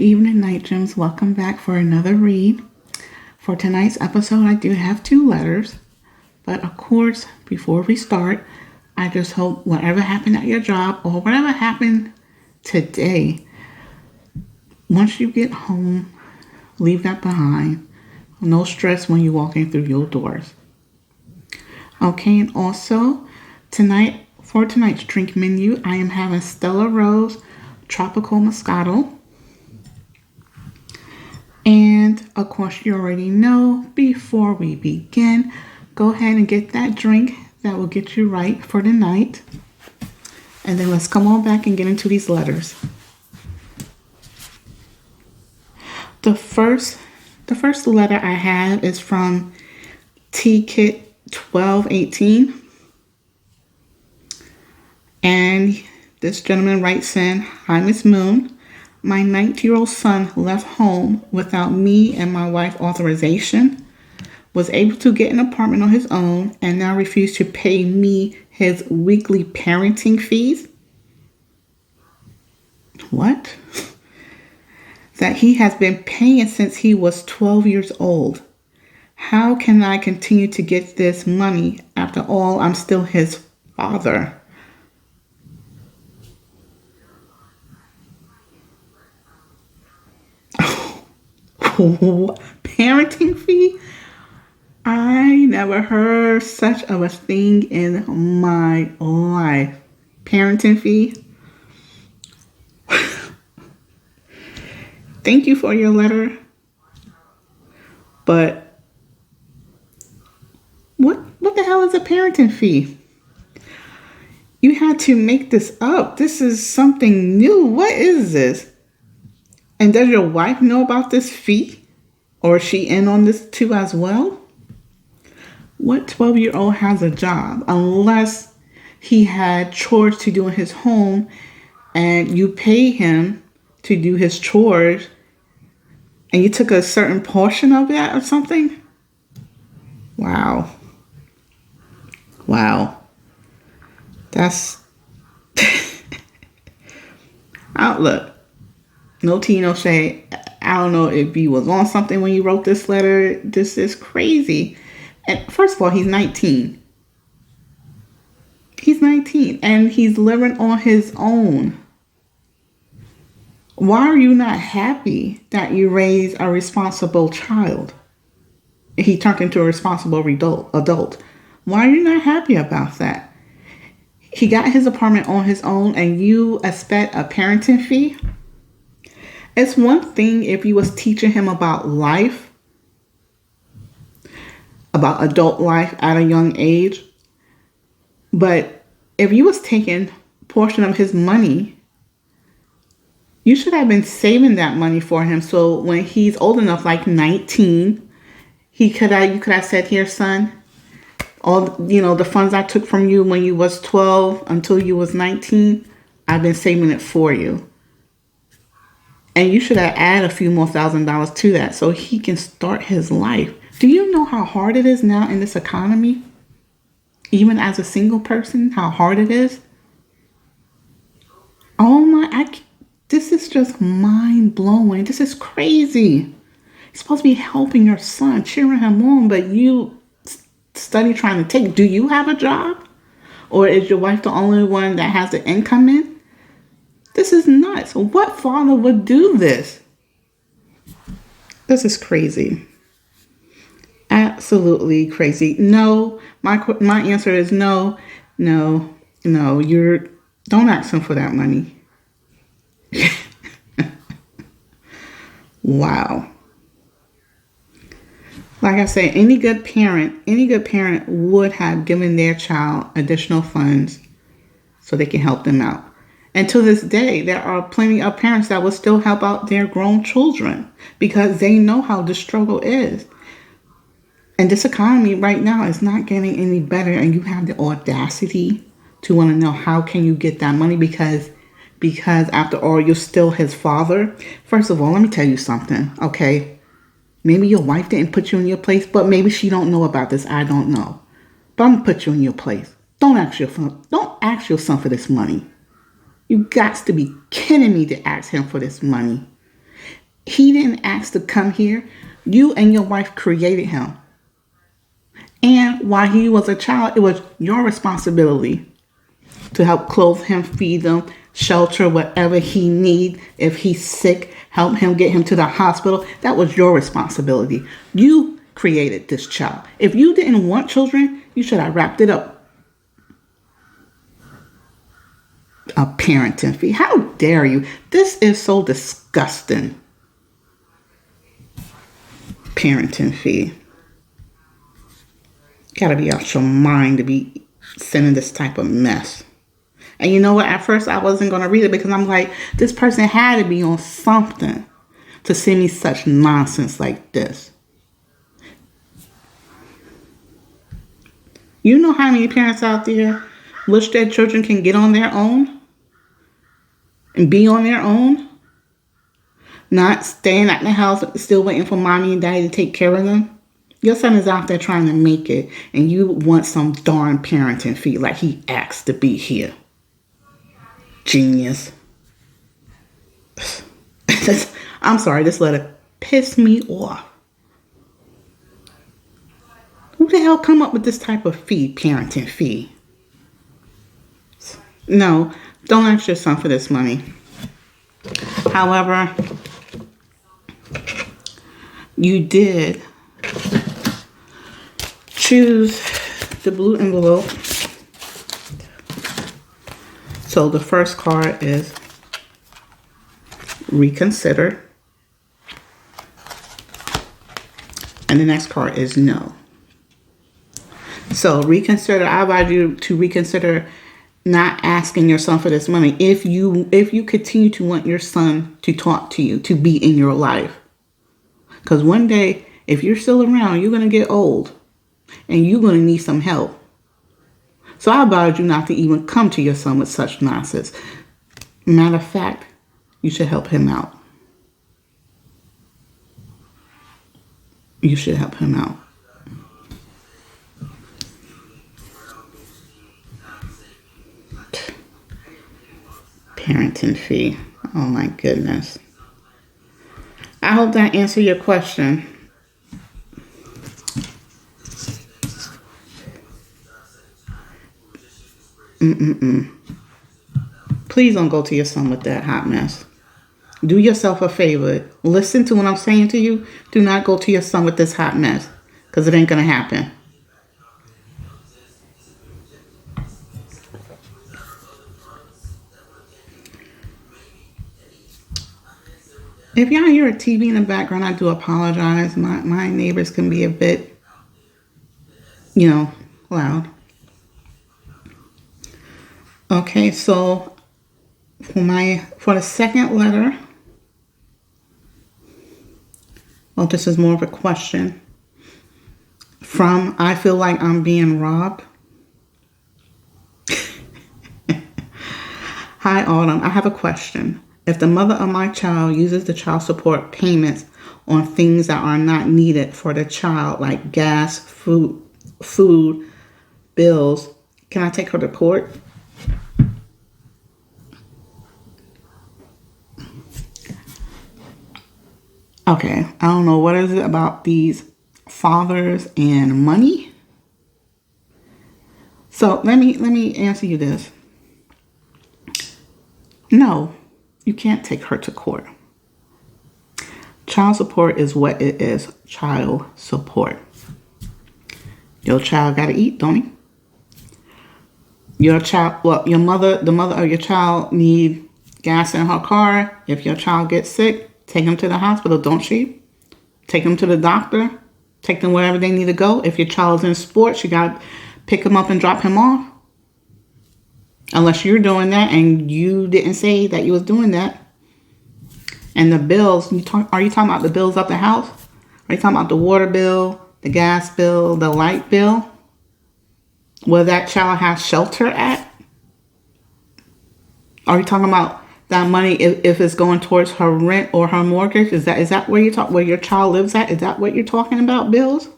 evening, Night Gems. Welcome back for another read. For tonight's episode, I do have 2 letters. But of course, before we start, I just hope whatever happened at your job or whatever happened today, once you get home, leave that behind. No stress when you're walking through your doors. Okay, and also, for tonight's drink menu, I am having Stella Rose Tropical Moscato. And of course, you already know, before we begin, go ahead and get that drink that will get you right for the night. And then let's come on back and get into these letters. The first letter I have is from T-Kit 1218. And this gentleman writes in, "Hi, Miss Moon. My 19-year-old son left home without me and my wife's authorization, was able to get an apartment on his own, and now refused to pay me his weekly parenting fees." What? That he has been paying since he was 12 years old. How can I continue to get this money? After all, I'm still his father. Parenting fee? I never heard such of a thing in my life. Parenting fee? Thank you for your letter. But what the hell is a parenting fee? You had to make this up. This is something new. What is this? And does your wife know about this fee? Or is she in on this too as well? What 12-year-old has a job unless he had chores to do in his home and you pay him to do his chores and you took a certain portion of that or something? Wow. That's outlook. No tea, no shade. I don't know if you was on something when you wrote this letter. This is crazy. And first of all, he's 19. He's 19 and he's living on his own. Why are you not happy that you raised a responsible child? He turned into a responsible adult. Why are you not happy about that? He got his apartment on his own and you expect a parenting fee? It's one thing if you was teaching him about life, about adult life at a young age. But if you was taking a portion of his money, you should have been saving that money for him. So when he's old enough, like 19, you could have said, "Here, son, all the funds I took from you when you was 12 until you was 19, I've been saving it for you." And you should have added a few more $1,000s to that so he can start his life. Do you know how hard it is now in this economy? Even as a single person, how hard it is? Oh my, this is just mind blowing. This is crazy. You're supposed to be helping your son, cheering him on, but you study trying to take. Do you have a job? Or is your wife the only one that has the income in? This is nuts. What father would do this? This is crazy. Absolutely crazy. No, my answer is no. Don't ask him for that money. Wow. Like I said, any good parent would have given their child additional funds so they can help them out. And to this day, there are plenty of parents that will still help out their grown children because they know how the struggle is. And this economy right now is not getting any better. And you have the audacity to want to know how can you get that money because after all, you're still his father. First of all, let me tell you something, okay? Maybe your wife didn't put you in your place, but maybe she don't know about this. I don't know. But I'm going to put you in your place. Don't ask your son for this money. You got to be kidding me to ask him for this money. He didn't ask to come here. You and your wife created him. And while he was a child, it was your responsibility to help clothe him, feed him, shelter whatever he need. If he's sick, help him, get him to the hospital. That was your responsibility. You created this child. If you didn't want children, you should have wrapped it up. A parenting fee. How dare you? This is so disgusting. Parenting fee. Gotta be out your mind to be sending this type of mess. And you know what? At first, I wasn't going to read it because I'm like, this person had to be on something to send me such nonsense like this. You know how many parents out there wish their children can get on their own and be on their own? Not staying at the house, still waiting for mommy and daddy to take care of them. Your son is out there trying to make it, and you want some darn parenting fee like he asked to be here. Genius. I'm sorry, this letter pissed me off. Who the hell come up with this type of fee, parenting fee? No, don't ask your son for this money. However, you did choose the blue envelope. So the first card is reconsider. And the next card is no. So reconsider, I advise you to reconsider not asking your son for this money if you continue to want your son to talk to you, to be in your life. Because one day, if you're still around, you're going to get old and you're going to need some help. So I advise you not to even come to your son with such nonsense. Matter of fact, you should help him out. You should help him out. Parenting fee. Oh my goodness. I hope that answered your question. Please don't go to your son with that hot mess. Do yourself a favor. Listen to what I'm saying to you. Do not go to your son with this hot mess, because it ain't going to happen. If y'all hear a TV in the background, I do apologize. My neighbors can be a bit, loud. Okay, so for the second letter, well, this is more of a question. From I feel like I'm being robbed. Hi, Autumn. I have a question. If the mother of my child uses the child support payments on things that are not needed for the child, like gas, food, bills, can I take her to court? Okay, I don't know, what is it about these fathers and money? So let me answer you this. No, you can't take her to court. Child support is what it is. Child support. Your child gotta eat, don't he? Your mother, the mother of your child, need gas in her car. If your child gets sick, take them to the hospital, don't she? Take them to the doctor. Take them wherever they need to go. If your child's in sports, you gotta pick him up and drop him off. Unless you're doing that and you didn't say that you was doing that. And the bills, are you talking about the bills of the house? Are you talking about the water bill, the gas bill, the light bill? Will that child have shelter at? Are you talking about that money if it's going towards her rent or her mortgage? Is that where where your child lives at? Is that what you're talking about, bills?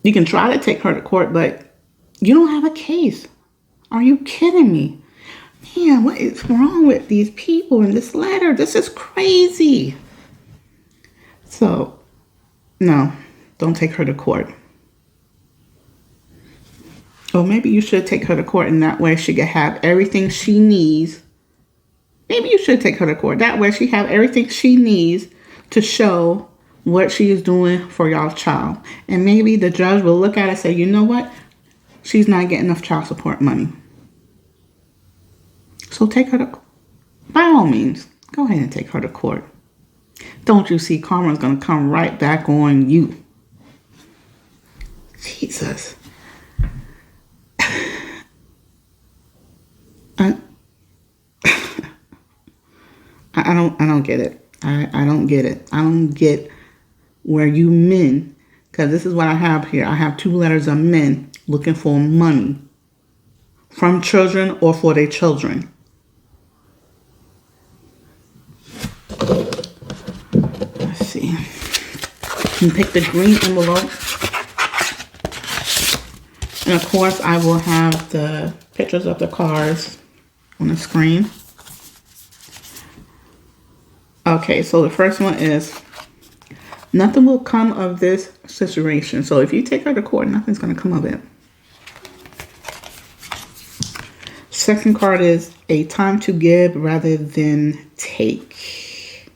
You can try to take her to court, but you don't have a case. Are you kidding me? Man, what is wrong with these people in this letter? This is crazy. So, no, don't take her to court. Or maybe you should take her to court, and that way she can have everything she needs. Maybe you should take her to court. That way she have everything she needs to show what she is doing for y'all's child. And maybe the judge will look at it and say, you know what? She's not getting enough child support money. So take her to, by all means, go ahead and take her to court. Don't you see karma's going to come right back on you? Jesus. I don't get it. I don't get it. I don't get where you men, because this is what I have here. I have 2 letters of men looking for money from children or for their children. Let's see. You pick the green envelope. And of course, I will have the pictures of the cards on the screen. Okay, so the first one is, nothing will come of this situation. So if you take her to court, nothing's going to come of it. Second card is a time to give rather than take.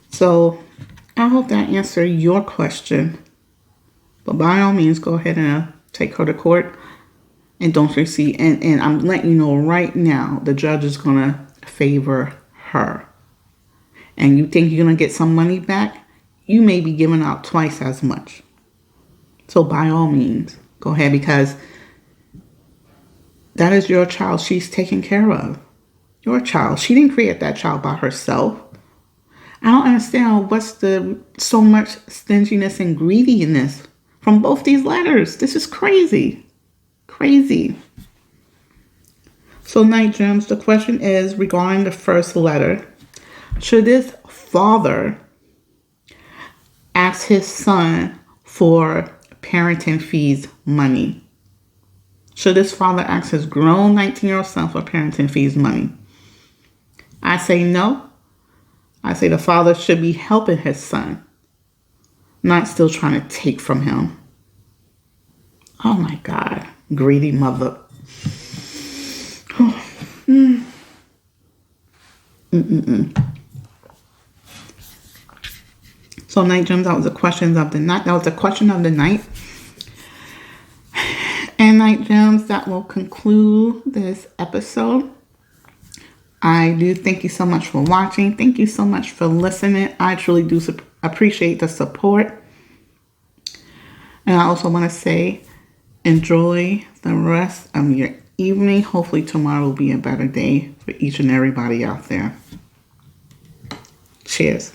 So I hope that answered your question. But by all means, go ahead and take her to court. And don't you see, and I'm letting you know right now, the judge is going to favor her. And you think you're going to get some money back, you may be giving out twice as much. So by all means, go ahead, because that is your child she's taking care of. Your child. She didn't create that child by herself. I don't understand what's the so much stinginess and greediness from both these letters. This is crazy. Crazy. So Night Gems, the question is regarding the first letter. Should this father ask his son for parenting fees money? Should this father ask his grown 19-year-old son for parenting fees money? I say no. I say the father should be helping his son, not still trying to take from him. Oh my God. Greedy mother. So Night Gems, that was the questions of the night. That was the question of the night. And Night Gems, that will conclude this episode. I do thank you so much for watching. Thank you so much for listening. I truly do appreciate the support. And I also want to say, enjoy the rest of your evening. Hopefully tomorrow will be a better day for each and everybody out there. Cheers.